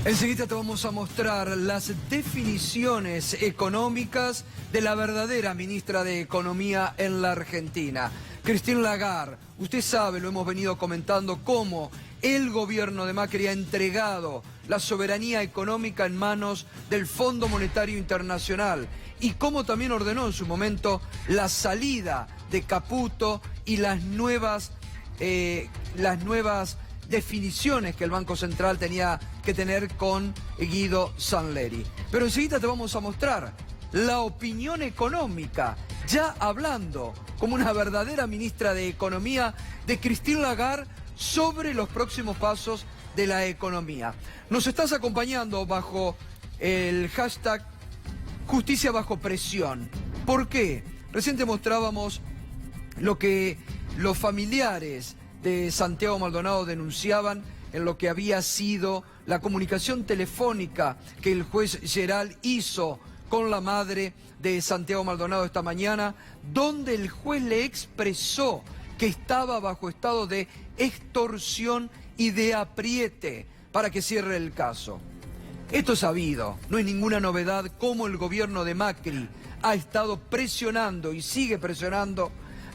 Enseguida te vamos a mostrar las definiciones económicas de la verdadera ministra de Economía en la Argentina, Christine Lagarde. Usted sabe, lo hemos venido comentando, cómo el gobierno de Macri ha entregado la soberanía económica en manos del Fondo Monetario Internacional y cómo también ordenó en su momento la salida de Caputo y las nuevas definiciones que el Banco Central tenía que tener con Guido Sanleri. Pero enseguida te vamos a mostrar la opinión económica, ya hablando como una verdadera ministra de Economía, de Christine Lagarde sobre los próximos pasos de la economía. Nos estás acompañando bajo el hashtag Justicia bajo presión. ¿Por qué? Recién te mostrábamos lo que los familiares de Santiago Maldonado denunciaban en lo que había sido la comunicación telefónica que el juez Geral hizo con la madre de Santiago Maldonado esta mañana, donde el juez le expresó que estaba bajo estado de extorsión y de apriete para que cierre el caso. Esto es sabido, no es ninguna novedad cómo el gobierno de Macri ha estado presionando y sigue presionando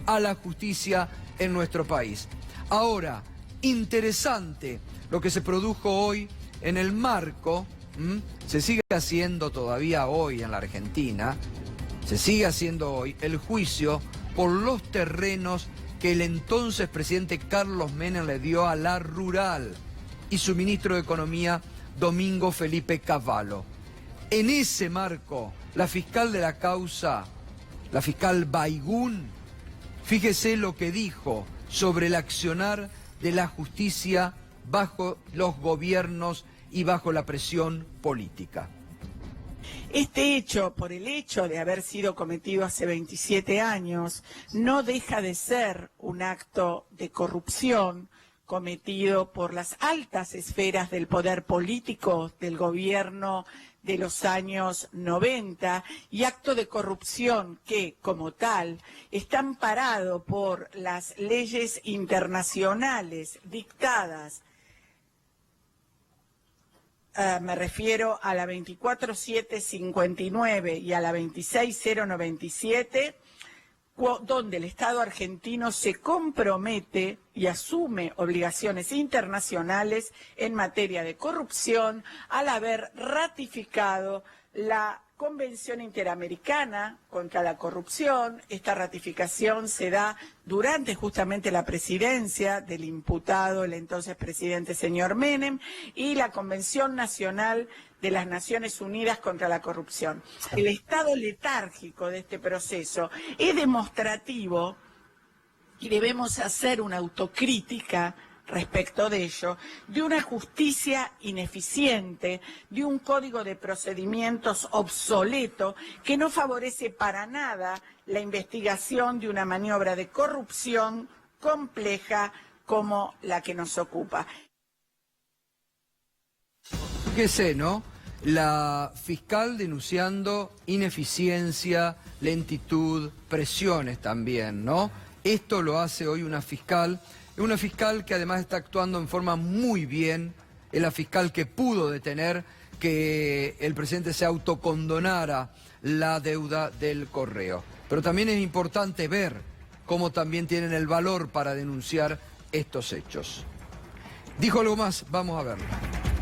a la justicia en nuestro país. Ahora, interesante lo que se produjo hoy en el marco, se sigue haciendo todavía hoy en la Argentina, se sigue haciendo hoy el juicio por los terrenos que el entonces presidente Carlos Menem le dio a la Rural y su ministro de Economía, Domingo Felipe Cavallo. En ese marco, la fiscal de la causa, la fiscal Baigún, fíjese lo que dijo sobre el accionar de la justicia bajo los gobiernos y bajo la presión política. Este hecho, por el hecho de haber sido cometido hace 27 años, no deja de ser un acto de corrupción cometido por las altas esferas del poder político del gobierno de los años 90 y acto de corrupción que, como tal, está amparado por las leyes internacionales dictadas. Me refiero a la 24759 y a la 26097, donde el Estado argentino se compromete y asume obligaciones internacionales en materia de corrupción al haber ratificado la Convención Interamericana contra la Corrupción. Esta ratificación se da durante justamente la presidencia del imputado, el entonces presidente señor Menem, y la Convención Nacional de las Naciones Unidas contra la Corrupción. El estado letárgico de este proceso es demostrativo y debemos hacer una autocrítica respecto de ello, de una justicia ineficiente, de un código de procedimientos obsoleto que no favorece para nada la investigación de una maniobra de corrupción compleja como la que nos ocupa. Fíjese, ¿no? La fiscal denunciando ineficiencia, lentitud, presiones también, ¿no? Esto lo hace hoy una fiscal que además está actuando en forma muy bien, es la fiscal que pudo detener que el presidente se autocondonara la deuda del correo. Pero también es importante ver cómo también tienen el valor para denunciar estos hechos. Dijo algo más, vamos a verlo.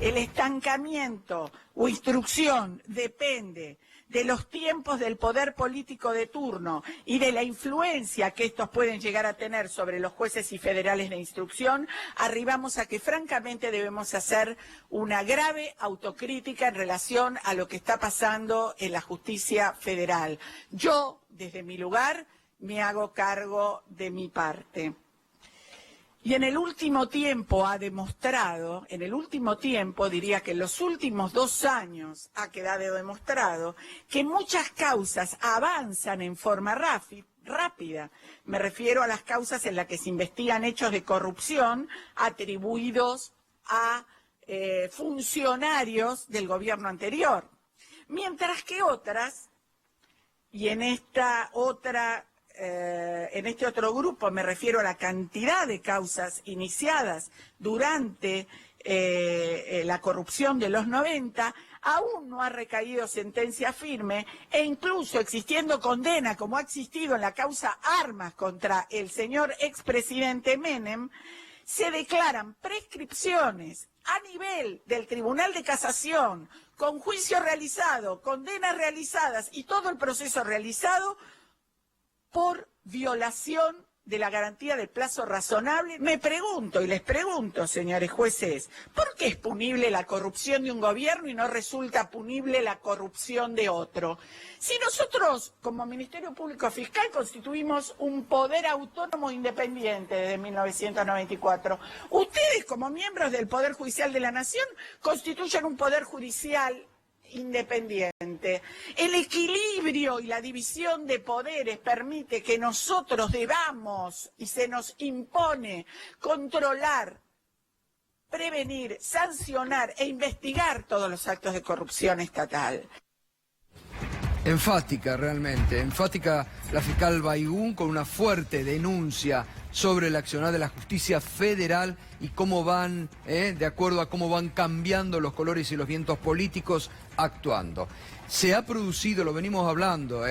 El estancamiento o instrucción depende de los tiempos del poder político de turno y de la influencia que estos pueden llegar a tener sobre los jueces y federales de instrucción, arribamos a que francamente debemos hacer una grave autocrítica en relación a lo que está pasando en la justicia federal. Yo, desde mi lugar, me hago cargo de mi parte. Y en el último tiempo ha demostrado, diría que en los últimos 2 años ha quedado demostrado que muchas causas avanzan en forma rápida. Me refiero a las causas en las que se investigan hechos de corrupción atribuidos a funcionarios del gobierno anterior. Mientras que otras, y en esta otra en este otro grupo me refiero a la cantidad de causas iniciadas durante la corrupción de los 90, aún no ha recaído sentencia firme e incluso existiendo condena, como ha existido en la causa Armas contra el señor expresidente Menem, se declaran prescripciones a nivel del Tribunal de Casación, con juicio realizado, condenas realizadas y todo el proceso realizado por violación de la garantía del plazo razonable. Me pregunto y les pregunto, señores jueces, ¿por qué es punible la corrupción de un gobierno y no resulta punible la corrupción de otro? Si nosotros, como Ministerio Público Fiscal, constituimos un poder autónomo independiente desde 1994, ustedes, como miembros del Poder Judicial de la Nación, constituyen un poder judicial independiente. El equilibrio y la división de poderes permite que nosotros debamos y se nos impone controlar, prevenir, sancionar e investigar todos los actos de corrupción estatal. Enfática, realmente, enfática la fiscal Baigún con una fuerte denuncia sobre el accionar de la justicia federal y cómo van, de acuerdo a cómo van cambiando los colores y los vientos políticos, actuando. Se ha producido, lo venimos hablando,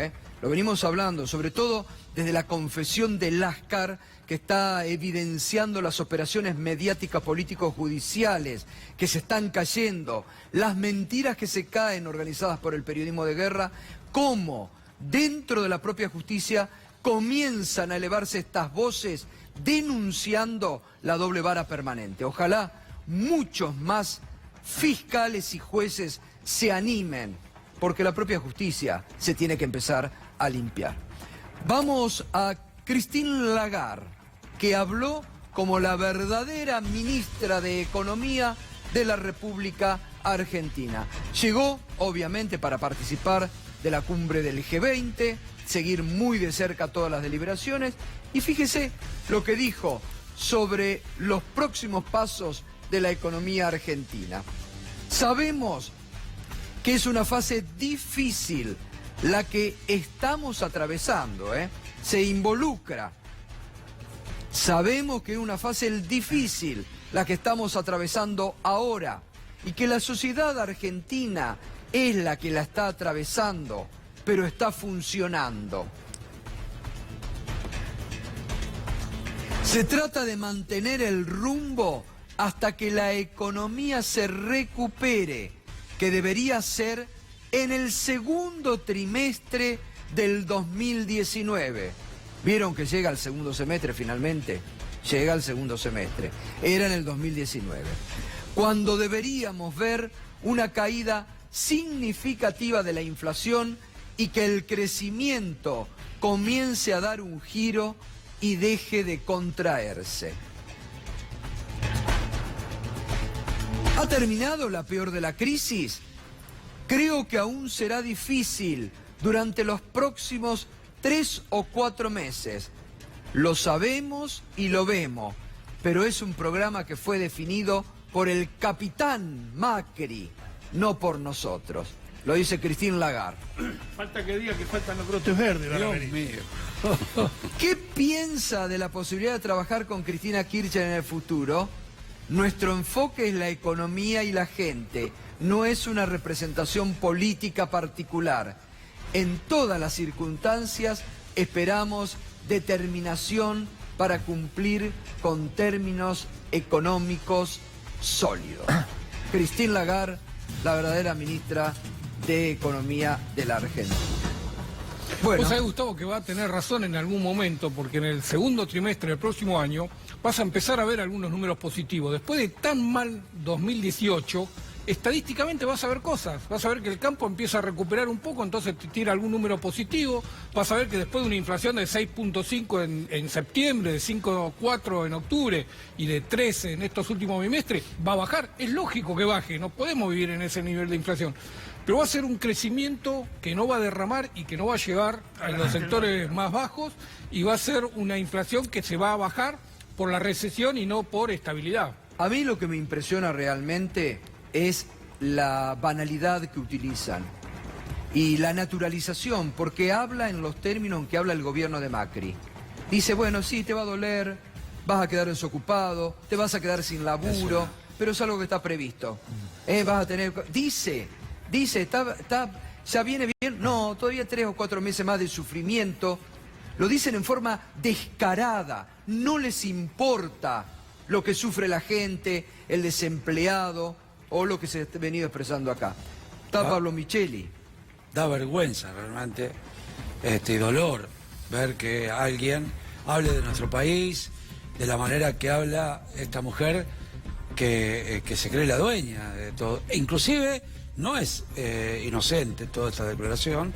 sobre todo desde la confesión de Láscar, que está evidenciando las operaciones mediáticas políticos judiciales que se están cayendo, las mentiras que se caen organizadas por el periodismo de guerra, cómo dentro de la propia justicia comienzan a elevarse estas voces denunciando la doble vara permanente. Ojalá muchos más fiscales y jueces se animen, porque la propia justicia se tiene que empezar a limpiar. Vamos a Christine Lagarde, que habló como la verdadera ministra de Economía de la República Argentina. Llegó, obviamente, para participar de la cumbre del G20, seguir muy de cerca todas las deliberaciones, y fíjese lo que dijo sobre los próximos pasos de la economía argentina. Sabemos que es una fase difícil la que estamos atravesando, se involucra. Sabemos que es una fase difícil la que estamos atravesando ahora y que la sociedad argentina es la que la está atravesando, pero está funcionando. Se trata de mantener el rumbo hasta que la economía se recupere, que debería ser en el segundo trimestre del 2019. ¿Vieron que llega el segundo semestre finalmente? Llega el segundo semestre. Era en el 2019. Cuando deberíamos ver una caída significativa de la inflación y que el crecimiento comience a dar un giro y deje de contraerse. ¿Ha terminado la peor de la crisis? Creo que aún será difícil durante los próximos 3 o 4 meses. Lo sabemos y lo vemos, pero es un programa que fue definido por el capitán Macri, no por nosotros. Lo dice Christine Lagarde. Falta que diga que faltan los brotes verdes. Dios mío. ¿Qué piensa de la posibilidad de trabajar con Cristina Kirchner en el futuro? Nuestro enfoque es la economía y la gente, no es una representación política particular. En todas las circunstancias esperamos determinación para cumplir con términos económicos sólidos. Christine Lagarde, la verdadera ministra de Economía de la Argentina. Bueno. Vos sabés, Gustavo, que va a tener razón en algún momento, porque en el segundo trimestre del próximo año vas a empezar a ver algunos números positivos. Después de tan mal 2018, estadísticamente vas a ver cosas. Vas a ver que el campo empieza a recuperar un poco, entonces te tira algún número positivo. Vas a ver que después de una inflación de 6.5 en septiembre, de 5.4 en octubre y de 13 en estos últimos bimestres, va a bajar. Es lógico que baje, no podemos vivir en ese nivel de inflación. Pero va a ser un crecimiento que no va a derramar y que no va a llegar a los sectores más bajos, y va a ser una inflación que se va a bajar por la recesión y no por estabilidad. A mí lo que me impresiona realmente es la banalidad que utilizan y la naturalización, porque habla en los términos en que habla el gobierno de Macri. Dice, bueno, sí, te va a doler, vas a quedar desocupado, te vas a quedar sin laburo, pero es algo que está previsto. Vas a tener... Dice, ya viene bien. No, todavía 3 o 4 meses más de sufrimiento. Lo dicen en forma descarada. No les importa lo que sufre la gente, el desempleado o lo que se ha venido expresando acá. Está Pablo Micheli. Da vergüenza realmente, y dolor ver que alguien hable de nuestro país de la manera que habla esta mujer que se cree la dueña de todo. E inclusive no es inocente toda esta declaración,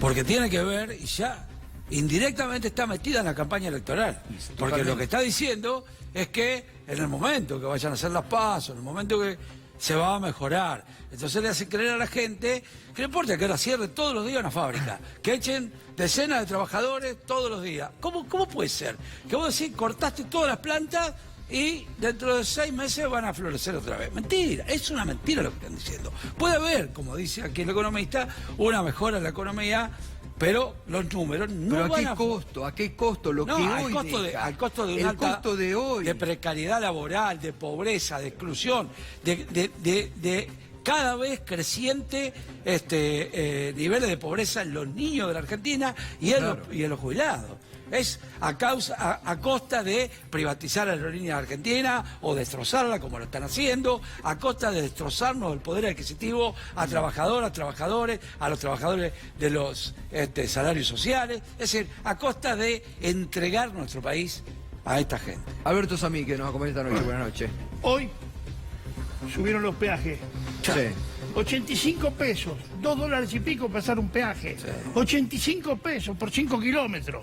porque tiene que ver y ya indirectamente está metida en la campaña electoral. Porque lo que está diciendo es que en el momento que vayan a hacer las PASO, en el momento que se va a mejorar, entonces le hace creer a la gente que no importa que ahora cierre todos los días una fábrica, que echen decenas de trabajadores todos los días. ¿Cómo puede ser? Que vos decís, cortaste todas las plantas y dentro de 6 meses van a florecer otra vez. Mentira, es una mentira lo que están diciendo. Puede haber, como dice aquí el economista, una mejora en la economía, pero los números no ¿Pero van a qué costo? ¿A qué costo? Lo no, que al hoy costo deja. al costo de un el alta, costo de hoy. de precariedad laboral, de pobreza, de exclusión, de cada vez creciente niveles de pobreza en los niños de la Argentina y en los jubilados. Es a costa de privatizar la aerolínea argentina o destrozarla como lo están haciendo, a costa de destrozarnos el poder adquisitivo a trabajadoras, trabajadores, a los trabajadores de los salarios sociales, es decir, a costa de entregar nuestro país a esta gente. Alberto Samí, que nos acompaña esta noche. Buenas noches. Hoy subieron los peajes. Sí. 85 pesos, $2 y pico pasar un peaje. Sí. 85 pesos por 5 kilómetros.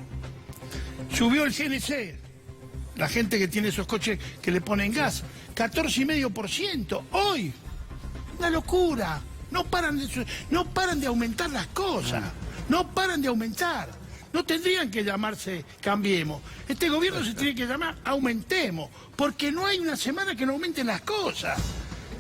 Subió el CNC, la gente que tiene esos coches que le ponen gas, 14,5%. Hoy, una locura. No paran de aumentar las cosas, no paran de aumentar. No tendrían que llamarse Cambiemos. Este gobierno se tiene que llamar Aumentemos, porque no hay una semana que no aumenten las cosas.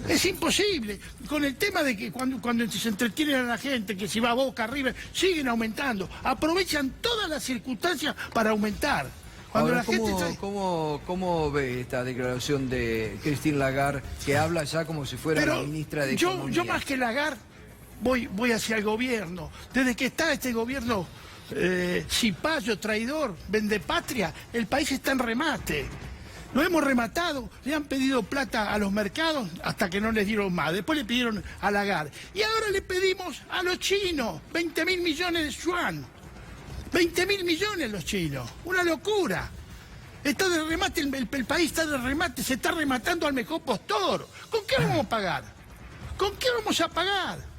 Es imposible. Con el tema de que cuando se entretienen a la gente, que si va a Boca, River, siguen aumentando. Aprovechan todas las circunstancias para aumentar. Cuando Ahora, la gente ¿cómo ve esta declaración de Christine Lagarde, que habla ya como si fuera la ministra de Economía? Yo más que Lagarde voy hacia el gobierno. Desde que está este gobierno cipayo, traidor, vendepatria, el país está en remate. Lo hemos rematado, le han pedido plata a los mercados hasta que no les dieron más. Después le pidieron a Lagarde. Y ahora le pedimos a los chinos 20.000 millones de yuan. 20.000 millones los chinos. Una locura. Está de remate, el país está de remate, se está rematando al mejor postor. ¿Con qué vamos a pagar? ¿Con qué vamos a pagar?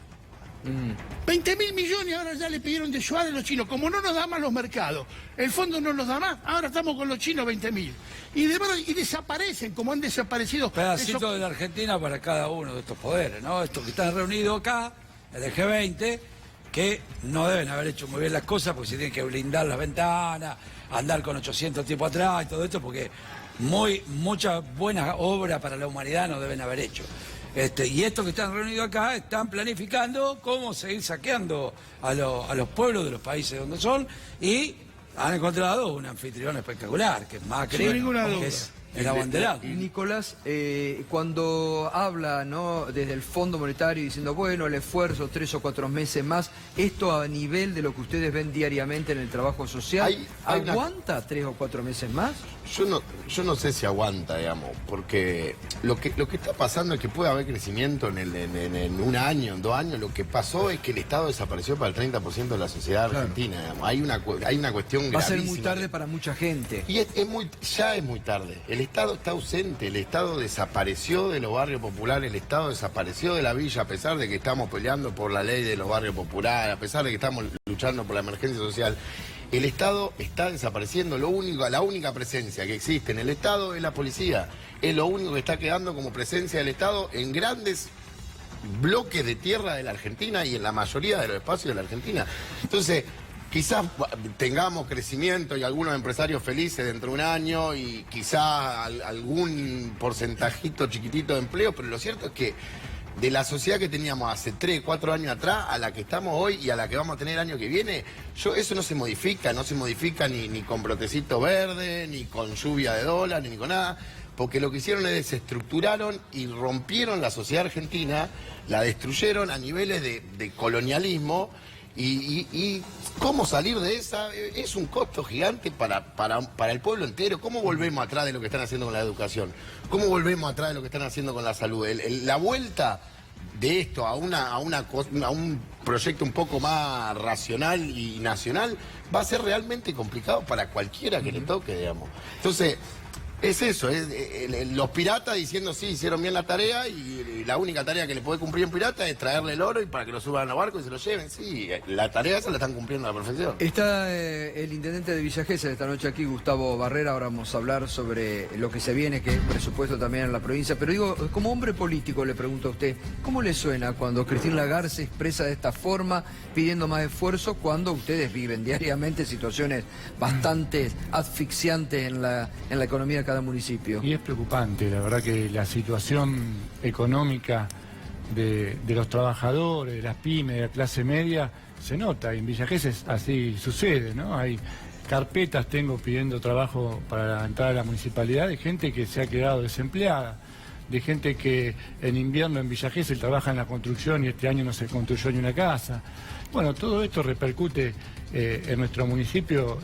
20.000 millones ahora ya le pidieron de yuan a los chinos. Como no nos da más los mercados, el fondo no nos da más, ahora estamos con los chinos 20.000. Y desaparecen, como han desaparecido. Pedacito de la Argentina para cada uno de estos poderes, ¿no? Estos que están reunidos acá, el G20, que no deben haber hecho muy bien las cosas porque se tienen que blindar las ventanas, andar con 800 tipos atrás y todo esto, porque mucha buena obra para la humanidad no deben haber hecho. Y estos que están reunidos acá están planificando cómo seguir saqueando a los pueblos de los países donde son y han encontrado un anfitrión espectacular, que es Macri, sin ninguna duda, que es el abanderado. Nicolás, cuando habla, ¿no?, desde el Fondo Monetario diciendo, bueno, el esfuerzo 3 o 4 meses más, esto a nivel de lo que ustedes ven diariamente en el trabajo social, ¿aguanta 3 o 4 meses más? Yo no sé si aguanta, digamos, porque lo que está pasando es que puede haber crecimiento en un año, en 2 años. Lo que pasó es que el Estado desapareció para el 30% de la sociedad argentina, digamos. Hay una cuestión Va a ser gravísima. muy tarde para mucha gente. Y ya es muy tarde. El Estado está ausente, el Estado desapareció de los barrios populares, el Estado desapareció de la villa, a pesar de que estamos peleando por la ley de los barrios populares, a pesar de que estamos luchando por la emergencia social. El Estado está desapareciendo. La única presencia que existe en el Estado es la policía. Es lo único que está quedando como presencia del Estado en grandes bloques de tierra de la Argentina y en la mayoría de los espacios de la Argentina. Entonces, quizás tengamos crecimiento y algunos empresarios felices dentro de un año y quizás algún porcentajito chiquitito de empleo, pero lo cierto es que de la sociedad que teníamos hace 3, 4 años atrás a la que estamos hoy y a la que vamos a tener el año que viene, eso no se modifica ni con brotecito verde, ni con lluvia de dólar, ni con nada. porque lo que hicieron es desestructuraron y rompieron la sociedad argentina, la destruyeron a niveles de colonialismo. Y cómo salir de esa es un costo gigante para el pueblo entero. ¿Cómo volvemos atrás de lo que están haciendo con la educación? ¿Cómo volvemos atrás de lo que están haciendo con la salud? La vuelta de esto a un proyecto un poco más racional y nacional va a ser realmente complicado para cualquiera que le toque, digamos. Entonces, es eso, los piratas diciendo sí, hicieron bien la tarea y la única tarea que le puede cumplir un pirata es traerle el oro y para que lo suban a los barcos y se lo lleven. Sí, la tarea esa la están cumpliendo a la perfección. Está el intendente de Villa Gesell esta noche aquí, Gustavo Barrera. Ahora vamos a hablar sobre lo que se viene, que es presupuesto también en la provincia. Pero digo, como hombre político le pregunto a usted, ¿cómo le suena cuando Christine Lagarde se expresa de esta forma, pidiendo más esfuerzo, cuando ustedes viven diariamente situaciones bastante asfixiantes en la economía de cada municipio? Y es preocupante, la verdad que la situación económica de los trabajadores, de las pymes, de la clase media, se nota. En Villa Gesell así sucede, ¿no? Hay carpetas, tengo pidiendo trabajo para entrar a la municipalidad, de gente que se ha quedado desempleada, de gente que en invierno en Villa Gesell trabaja en la construcción y este año no se construyó ni una casa. Bueno, todo esto repercute en nuestro municipio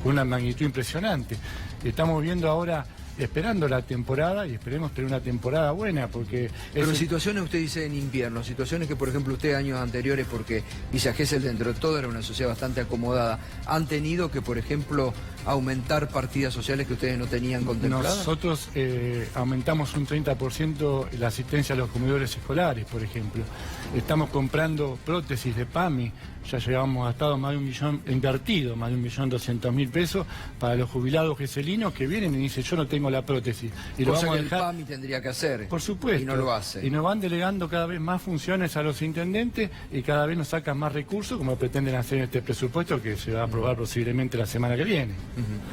con una magnitud impresionante. Estamos viendo ahora, esperando la temporada y esperemos tener una temporada buena, porque... Pero situaciones, usted dice en invierno, situaciones que por ejemplo usted años anteriores, porque Villa Gesell dentro de todo era una sociedad bastante acomodada, han tenido que por ejemplo aumentar partidas sociales que ustedes no tenían contempladas. Nosotros aumentamos un 30% la asistencia a los comedores escolares, por ejemplo. Estamos comprando prótesis de PAMI, ya llevamos gastado más de invertido más de 1.200.000 pesos para los jubilados geselinos que vienen y dicen yo no tengo la prótesis. Y lo vamos a dejar. El PAMI tendría que hacer. Por supuesto. Y no lo hace. Y nos van delegando cada vez más funciones a los intendentes y cada vez nos sacan más recursos, como pretenden hacer en este presupuesto que se va a aprobar posiblemente la semana que viene.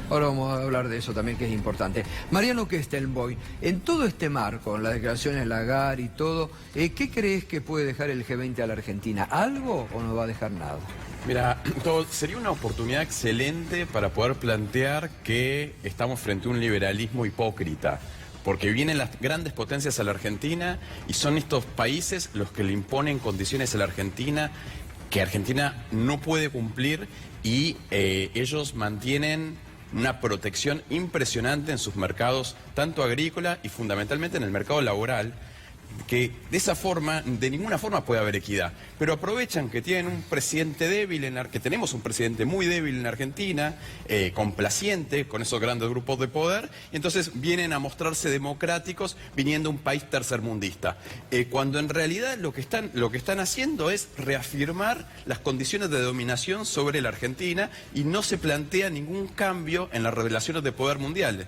Ahora vamos a hablar de eso también, que es importante. Mariano Kestenboy, en todo este marco, en las declaraciones de Lagarde y todo, ¿qué crees que puede dejar el G20 a la Argentina? ¿Algo o no va a dejar nada? Mira, sería una oportunidad excelente para poder plantear que estamos frente a un liberalismo hipócrita, porque vienen las grandes potencias a la Argentina y son estos países los que le imponen condiciones a la Argentina que Argentina no puede cumplir y ellos mantienen una protección impresionante en sus mercados, tanto agrícola y fundamentalmente en el mercado laboral, que de esa forma, de ninguna forma puede haber equidad. Pero aprovechan que tienen un presidente débil, que tenemos un presidente muy débil en Argentina, complaciente con esos grandes grupos de poder, y entonces vienen a mostrarse democráticos viniendo a un país tercermundista. Cuando en realidad lo que están haciendo es reafirmar las condiciones de dominación sobre la Argentina y no se plantea ningún cambio en las relaciones de poder mundiales.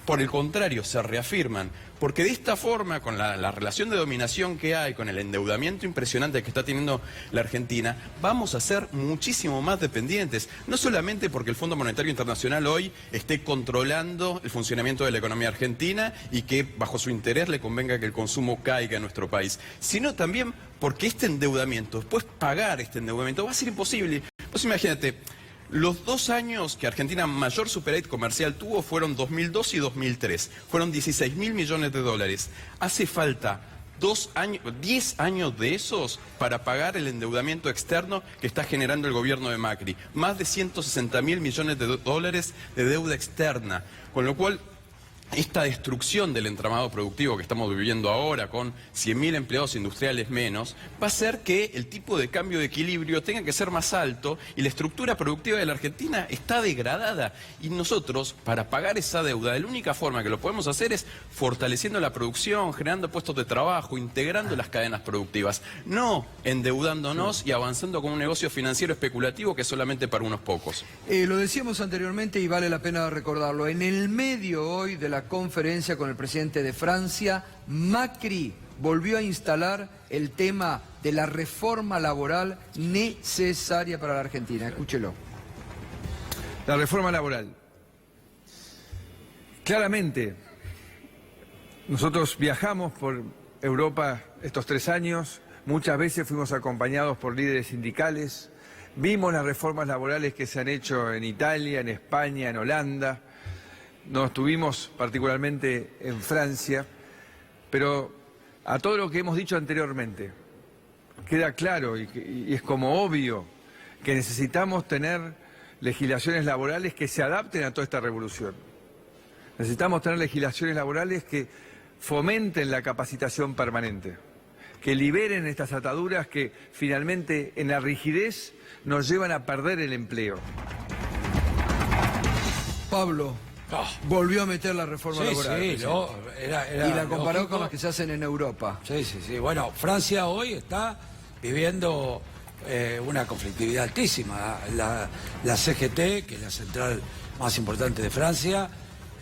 Por el contrario, se reafirman, porque de esta forma, con la relación de dominación que hay, con el endeudamiento impresionante que está teniendo la Argentina, vamos a ser muchísimo más dependientes, no solamente porque el Fondo Monetario Internacional hoy esté controlando el funcionamiento de la economía argentina y que bajo su interés le convenga que el consumo caiga en nuestro país, sino también porque este endeudamiento, después pagar este endeudamiento va a ser imposible. Pues imagínate, los 2 años que Argentina mayor superávit comercial tuvo fueron 2002 y 2003. Fueron 16.000 millones de dólares. Hace falta 10 años de esos para pagar el endeudamiento externo que está generando el gobierno de Macri. Más de 160.000 millones de dólares de deuda externa. Con lo cual, esta destrucción del entramado productivo que estamos viviendo ahora, con 100.000 empleados industriales menos, va a hacer que el tipo de cambio de equilibrio tenga que ser más alto y la estructura productiva de la Argentina está degradada. Y nosotros, para pagar esa deuda, la única forma que lo podemos hacer es fortaleciendo la producción, generando puestos de trabajo, integrando las cadenas productivas, no endeudándonos y avanzando con un negocio financiero especulativo que es solamente para unos pocos. Lo decíamos anteriormente y vale la pena recordarlo. En el medio hoy de la conferencia con el presidente de Francia, Macri volvió a instalar el tema de la reforma laboral necesaria para la Argentina. Escúchelo. La reforma laboral. Claramente, nosotros viajamos por Europa estos 3 años, muchas veces fuimos acompañados por líderes sindicales, vimos las reformas laborales que se han hecho en Italia, en España, en Holanda. no estuvimos particularmente en Francia, pero a todo lo que hemos dicho anteriormente, queda claro y es como obvio que necesitamos tener legislaciones laborales que se adapten a toda esta revolución. Necesitamos tener legislaciones laborales que fomenten la capacitación permanente, que liberen estas ataduras que finalmente en la rigidez nos llevan a perder el empleo. Pablo volvió a meter la reforma laboral. Sí, no, y la comparó lógico con las que se hacen en Europa. Sí. Bueno, Francia hoy está viviendo una conflictividad altísima. La CGT, que es la central más importante de Francia,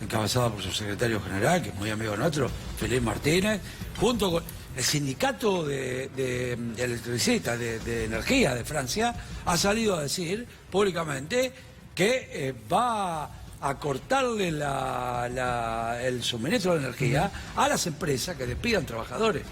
encabezada por su secretario general, que es muy amigo nuestro, Philippe Martínez, junto con el sindicato de electricistas, de energía de Francia, ha salido a decir públicamente que va a cortarle el suministro de energía a las empresas que despidan trabajadores.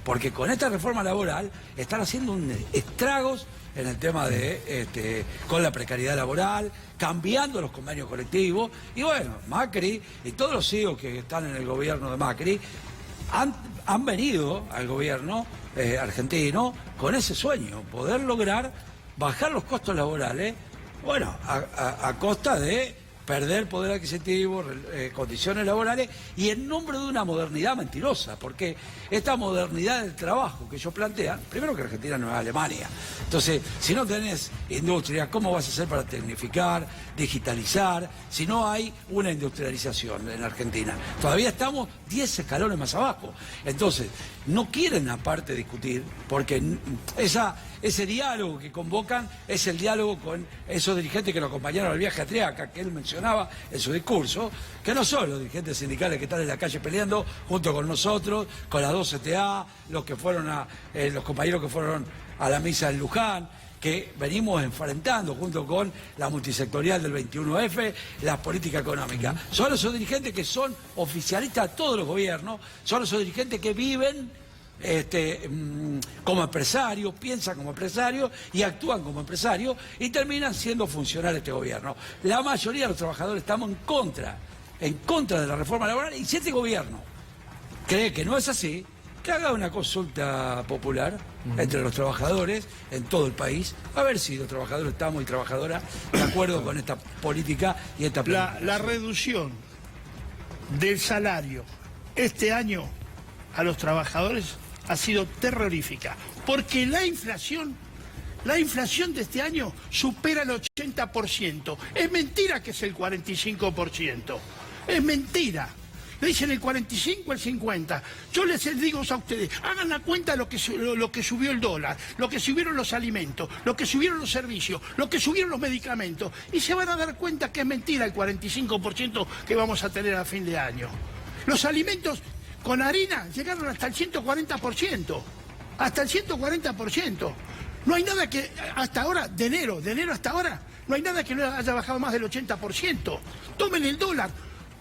Porque con esta reforma laboral están haciendo estragos en el tema de con la precariedad laboral, cambiando los convenios colectivos. Y bueno, Macri y todos los CEOs que están en el gobierno de Macri han venido al gobierno argentino con ese sueño, poder lograr bajar los costos laborales, bueno, a costa de perder poder adquisitivo, condiciones laborales, y en nombre de una modernidad mentirosa, porque esta modernidad del trabajo que ellos plantean, primero que Argentina no es Alemania, entonces si no tenés industria, ¿cómo vas a hacer para tecnificar, digitalizar, si no hay una industrialización en Argentina? Todavía estamos 10 escalones más abajo, entonces no quieren aparte discutir, porque ese diálogo que convocan es el diálogo con esos dirigentes que lo acompañaron al viaje a Triaca, que él mencionaba en su discurso, que no son los dirigentes sindicales que están en la calle peleando junto con nosotros, con las 2 CTA, los compañeros que fueron a la misa en Luján, que venimos enfrentando junto con la multisectorial del 21F, la política económica. Son esos dirigentes que son oficialistas de todos los gobiernos, son esos dirigentes que viven como empresarios, piensan como empresarios y actúan como empresarios y terminan siendo funcionarios de este gobierno. La mayoría de los trabajadores estamos en contra de la reforma laboral, y si este gobierno cree que no es así, que haga una consulta popular entre los trabajadores en todo el país, a ver si los trabajadores estamos y trabajadoras de acuerdo con esta política y esta planificación. La reducción del salario este año a los trabajadores ha sido terrorífica, porque la inflación de este año supera el 80%. Es mentira que es el 45%. Es mentira. Le dicen el 45, el 50. Yo les digo a ustedes, hagan la cuenta de lo que subió el dólar, lo que subieron los alimentos, lo que subieron los servicios, lo que subieron los medicamentos, y se van a dar cuenta que es mentira el 45% que vamos a tener a fin de año. Los alimentos con harina llegaron hasta el 140%. Hasta el 140%. No hay nada que, hasta ahora, de enero hasta ahora, no hay nada que no haya bajado más del 80%. Tomen el dólar,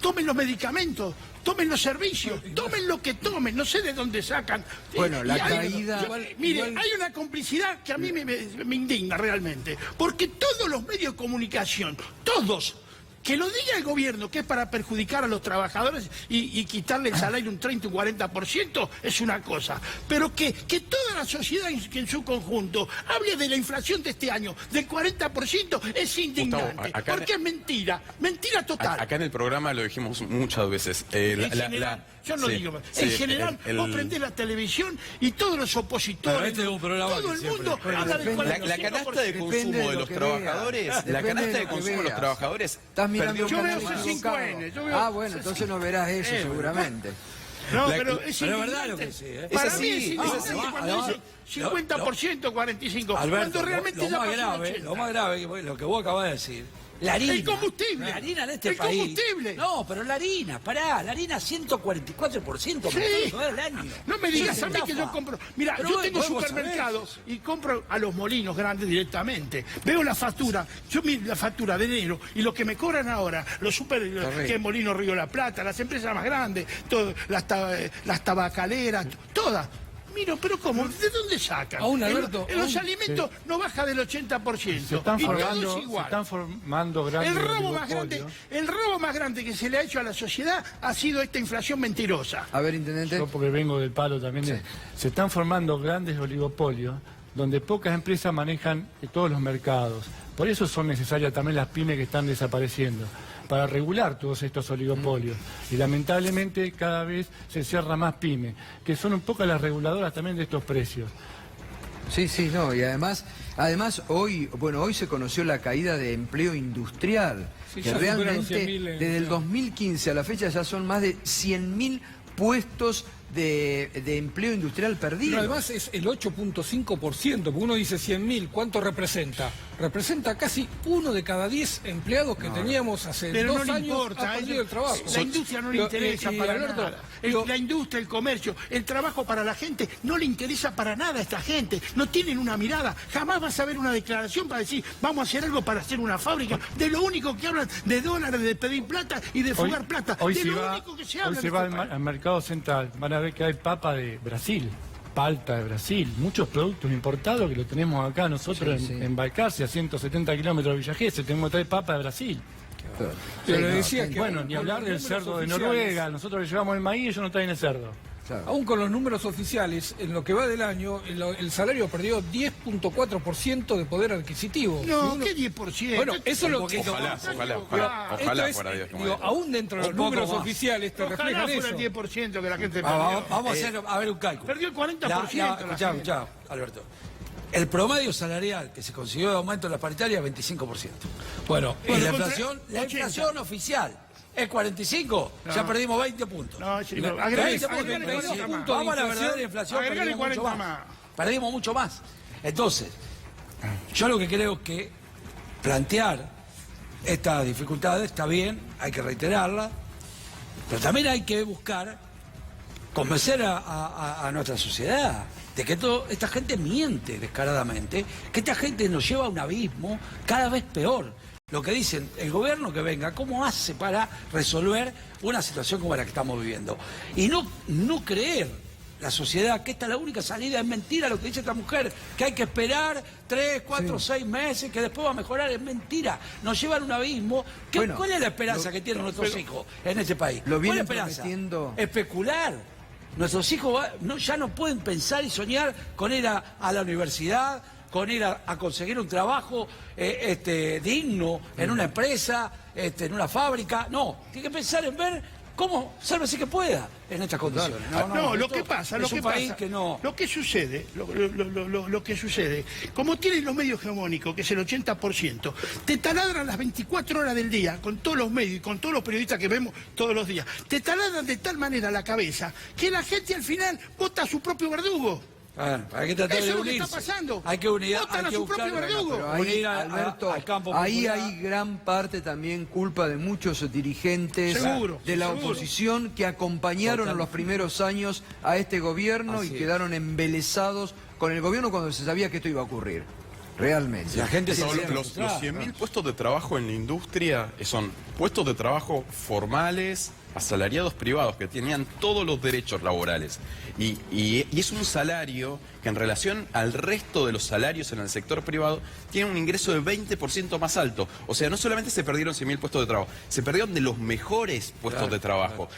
tomen los medicamentos, tomen los servicios, tomen lo que tomen, no sé de dónde sacan. Bueno, la caída... Mire, hay una complicidad que a mí me indigna realmente, porque todos los medios de comunicación, todos, que lo diga el gobierno que es para perjudicar a los trabajadores y quitarle el salario un 30, un 40% es una cosa. Pero que toda la sociedad en su conjunto hable de la inflación de este año del 40% es indignante. Gustavo, porque es mentira, mentira total. Acá en el programa lo dijimos muchas veces. Yo no digo, en general, vos prendés la televisión y todos los opositores, es un programa todo el mundo siempre, habla del 45%. La canasta de consumo de los trabajadores, la canasta de consumo de los trabajadores. Estás mirando Yo un veo canal C5N, equivocado. Ah, bueno, entonces no verás eso seguramente. No, pero es pero es verdad indignante. lo que sí, ¿eh? Para Es así, mí es es indignante así. cuando dice 50%, 45%. Alberto, cuando realmente ya pasó el lo más grave, lo que vos acabás de decir. La harina. El combustible. La harina en este El país. combustible. No, pero la harina, la harina 144% Sí. todo el año. No me digas Es a mí que estafa. yo compro. Mira, Pero yo tengo vos supermercados y compro a los molinos grandes directamente. Veo la factura, yo miro la factura de enero y lo que me cobran ahora, los que es Molino Río La Plata, las empresas más grandes, las tabacaleras, todas. Miro, pero ¿cómo? ¿De dónde sacan? Aún, Alberto, En los aún- alimentos no baja del 80%. Se están y todo formando, es igual. se están formando grandes oligopolios. El robo más grande que se le ha hecho a la sociedad ha sido esta inflación mentirosa. A ver, intendente. Yo porque vengo del palo también, se están formando grandes oligopolios donde pocas empresas manejan todos los mercados. Por eso son necesarias también las pymes que están desapareciendo, para regular todos estos oligopolios. Y lamentablemente cada vez se cierra más pymes, que son un poco las reguladoras también de estos precios. Sí, no, y además hoy se conoció la caída de empleo industrial, Sí, que ya superan los realmente 100.000 desde el 2015 a la fecha ya son más de 100.000 puestos de empleo industrial perdido. Pero además es el 8.5%, porque uno dice 100.000, ¿cuánto representa? Representa casi 1 de cada 10 empleados que teníamos hace Pero 2 no le años, importa, ha perdido el trabajo. la industria no le interesa para Alberto, nada. digo, La industria, el comercio, el trabajo para la gente no le interesa para nada a esta gente. No tienen una mirada. Jamás vas a ver una declaración para decir vamos a hacer algo para hacer una fábrica. De lo único que hablan de dólares, de pedir plata y de fugar plata. Hoy De se lo va, único que se hoy habla se en va este país. al mercado central, van a ver que hay papa de Brasil, palta de Brasil, muchos productos importados que lo tenemos acá nosotros en Balcarce, a 170 kilómetros de Villa Gesell, tenemos que traer papa de Brasil. pero le no, decía que Bueno, aún ni con hablar los del números cerdo de oficiales- Noruega, nosotros le llevamos el maíz y ellos no traen el cerdo. Claro. Aún con los números oficiales, en lo que va del año, el salario perdió 10.4% de poder adquisitivo. No, Si uno- ¿qué 10%? Bueno, eso es lo que... Ojalá Esto es, fuera 10, como digo, digo. aún dentro de los Un poco números más. oficiales te Ojalá reflejan fuera eso. el 10% que la gente Vamos perdió. a ver un cálculo. Perdió el 40% la gente. Escuchá, Alberto. El promedio salarial que se consiguió de aumento en la paritaria es 25%. Bueno, Y la contra- inflación, 80. oficial es 45, ya perdimos 20 puntos. No, sí, La- no, agregale 20 puntos, 40 20 más. Vamos a la de verdadera inflación, Agregale perdimos mucho 40 más. más. Perdimos mucho más. Entonces, yo lo que creo es que plantear estas dificultades está bien, hay que reiterarlas, pero también hay que buscar convencer a nuestra sociedad de que esta gente miente descaradamente, que esta gente nos lleva a un abismo cada vez peor. Lo que dicen, el gobierno que venga, ¿cómo hace para resolver una situación como la que estamos viviendo? Y no creer la sociedad que esta es la única salida, es mentira lo que dice esta mujer, que hay que esperar 3, 4, 6 meses, que después va a mejorar, es mentira. Nos llevan a un abismo. Bueno, ¿Cuál es la esperanza que tienen nuestros hijos en este país? Lo ¿Cuál es vienen la esperanza? prometiendo. Especular. Nuestros hijos ya no pueden pensar y soñar con ir a la universidad, con ir a conseguir un trabajo digno en una empresa, en una fábrica. No, tiene que pensar en ver cómo sálvese que pueda en estas condiciones. No, lo esto que pasa, es lo un que país pasa, que no... lo que sucede, lo que sucede, como tienen los medios hegemónicos, que es el 80%, te taladran las 24 horas del día con todos los medios y con todos los periodistas que vemos todos los días. Te taladran de tal manera la cabeza que la gente al final vota a su propio verdugo. Hay que tratar Eso de es lo que unirse. está pasando. Hay que unir, Votan hay a que su buscar, propio verdugo. Pero ahí, unir Alberto, al campo ahí popular. hay gran parte también culpa de muchos dirigentes Seguro, de la seguro. oposición que acompañaron en los primeros años a este gobierno Así y es. quedaron embelesados con el gobierno cuando se sabía que esto iba a ocurrir. Realmente. La gente se No, siente los frustrada. 100.000 puestos de trabajo en la industria son puestos de trabajo formales, asalariados privados, que tenían todos los derechos laborales. Y es un salario que en relación al resto de los salarios en el sector privado tiene un ingreso de 20% más alto. O sea, no solamente se perdieron 100.000 puestos de trabajo, se perdieron de los mejores puestos de trabajo.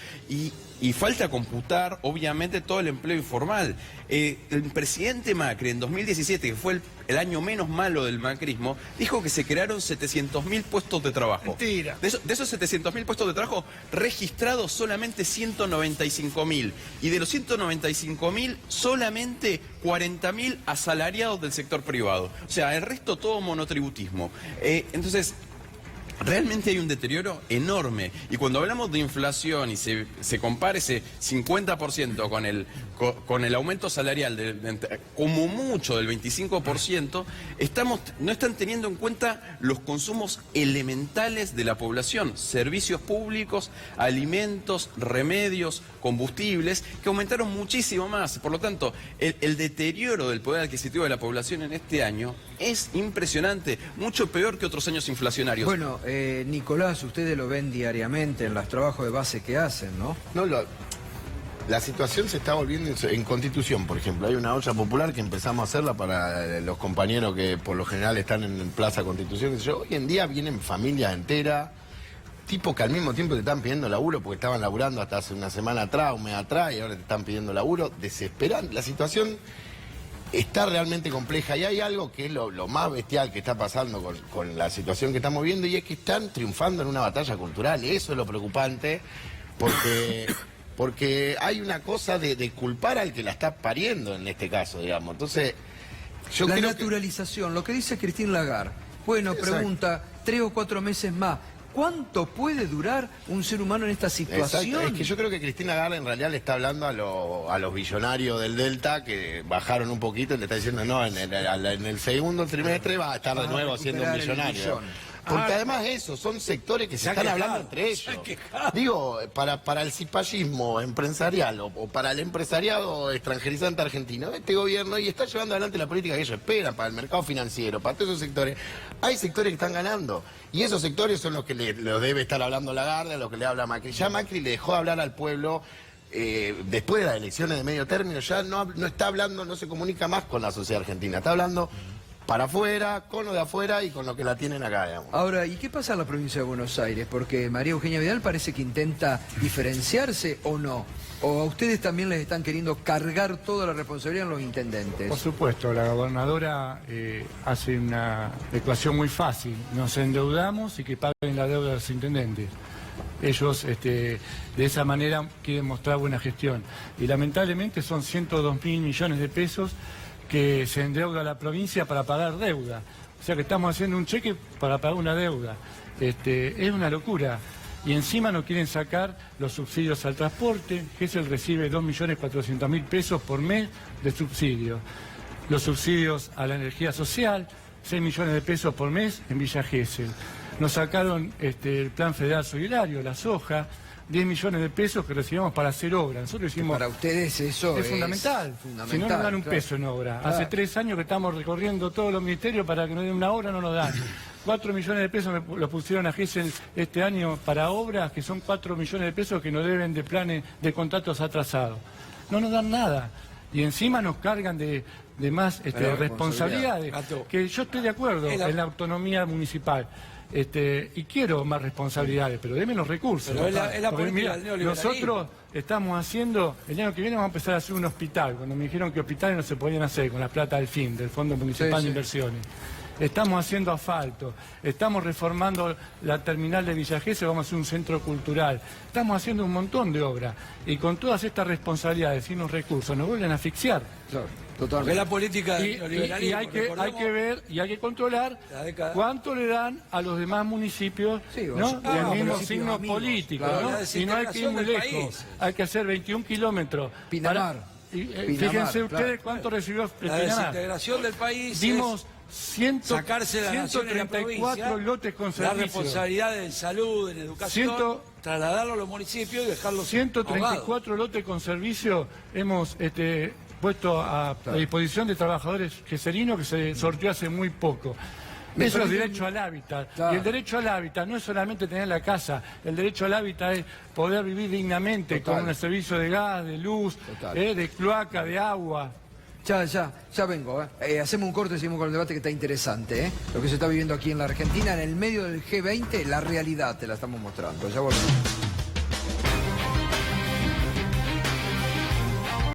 Y falta computar, obviamente, todo el empleo informal. El presidente Macri, en 2017, que fue el año menos malo del macrismo, dijo que se crearon 700.000 puestos de trabajo. Mentira. De esos 700.000 puestos de trabajo, registrados solamente 195.000. Y de los 195.000, solamente 40.000 asalariados del sector privado. O sea, el resto todo monotributismo. Entonces... Realmente hay un deterioro enorme. Y cuando hablamos de inflación y se compara ese 50% con el aumento salarial, como mucho del 25%, no están teniendo en cuenta los consumos elementales de la población. Servicios públicos, alimentos, remedios, combustibles, que aumentaron muchísimo más. Por lo tanto, el deterioro del poder adquisitivo de la población en este año es impresionante, mucho peor que otros años inflacionarios. Bueno, Nicolás, ustedes lo ven diariamente en los trabajos de base que hacen, ¿no? No, La situación se está volviendo en Constitución, por ejemplo. Hay una olla popular que empezamos a hacerla para los compañeros que por lo general están en Plaza Constitución. Hoy en día vienen familias enteras, tipos que al mismo tiempo te están pidiendo laburo porque estaban laburando hasta hace una semana atrás, un mes atrás, y ahora te están pidiendo laburo. Desesperante. La situación está realmente compleja y hay algo que es lo más bestial que está pasando con la situación que estamos viendo, y es que están triunfando en una batalla cultural, y eso es lo preocupante, porque hay una cosa de culpar al que la está pariendo en este caso, digamos. Entonces, yo la creo naturalización, lo que dice Christine Lagarde. Bueno, Exacto. pregunta, 3 o 4 meses más. ¿Cuánto puede durar un ser humano en esta situación? Exacto. Es que yo creo que Cristina Lagarde en realidad le está hablando a los billonarios del Delta que bajaron un poquito y le está diciendo, no, en el segundo trimestre va a estar de nuevo siendo un millonario. Porque además eso, son sectores que se están hablando entre ellos. Digo, para el cipallismo empresarial o para el empresariado extranjerizante argentino, este gobierno y está llevando adelante la política que ellos esperan para el mercado financiero, para todos esos sectores. Hay sectores que están ganando y esos sectores son los que los debe estar hablando Lagarde, los que le habla Macri. Ya Macri le dejó hablar al pueblo. Después de las elecciones de medio término ya no está hablando, no se comunica más con la sociedad argentina, está hablando para afuera, con lo de afuera y con lo que la tienen acá, digamos. Ahora, ¿y qué pasa en la provincia de Buenos Aires? Porque María Eugenia Vidal parece que intenta diferenciarse o no. ¿O a ustedes también les están queriendo cargar toda la responsabilidad en los intendentes? Por supuesto, la gobernadora hace una ecuación muy fácil. Nos endeudamos y que paguen la deuda de los intendentes. Ellos de esa manera quieren mostrar buena gestión. Y lamentablemente son 102.000 millones de pesos que se endeuda la provincia para pagar deuda. O sea que estamos haciendo un cheque para pagar una deuda. Es una locura. Y encima nos quieren sacar los subsidios al transporte, que es el recibe 2.400.000 pesos por mes de subsidio. Los subsidios a la energía social, 6 millones de pesos por mes en Villa Gesell. Nos sacaron el Plan Federal Solidario, la soja, 10 millones de pesos que recibimos para hacer obra. Nosotros decimos, para ustedes eso es fundamental. Si no nos dan un peso en obra. Claro. Hace 3 años que estamos recorriendo todos los ministerios para que nos den una obra, no nos dan. 4 millones de pesos los pusieron a Gesell este año para obras, que son 4 millones de pesos que nos deben de planes de contratos atrasados. No nos dan nada. Y encima nos cargan de más responsabilidades. Que yo estoy de acuerdo en la autonomía municipal. Y quiero más responsabilidades, pero denme los recursos. Pero es la Porque, política mira, del neoliberalismo. nosotros estamos haciendo, el año que viene vamos a empezar a hacer un hospital, cuando me dijeron que hospitales no se podían hacer con la plata del FIM, del Fondo Municipal de Inversiones. Estamos haciendo asfalto, estamos reformando la terminal de Villa Gesell, vamos a hacer un centro cultural, estamos haciendo un montón de obras y con todas estas responsabilidades y los recursos nos vuelven a asfixiar. Claro, Porque totalmente. es la política del Y neoliberalismo. hay que ver y hay que controlar La década. cuánto le dan a los demás municipios, Sí, ¿no? pero del mismo municipios signo amigos, político, claro. ¿no? La Y no hay que ir muy desintegración del lejos, país. hay que hacer 21 kilómetros. Pinamar. Fíjense Pinamar, ustedes claro. cuánto recibió La Pinamar. desintegración del país Dimos es sacarse la nación en la 134 provincia, lotes con la servicio. responsabilidad en salud, en educación, trasladarlo a los municipios y dejarlos 134 lotes con servicio hemos puesto a disposición de trabajadores geselinos que se sorteó hace muy poco. Eso es derecho al hábitat. Claro. Y el derecho al hábitat no es solamente tener la casa, el derecho al hábitat es poder vivir dignamente Total. con un servicio de gas, de luz, Total. de cloaca, de agua. Ya vengo. Hacemos un corte y seguimos con el debate que está interesante. Lo que se está viviendo aquí en la Argentina, en el medio del G20, la realidad te la estamos mostrando. Ya volvemos.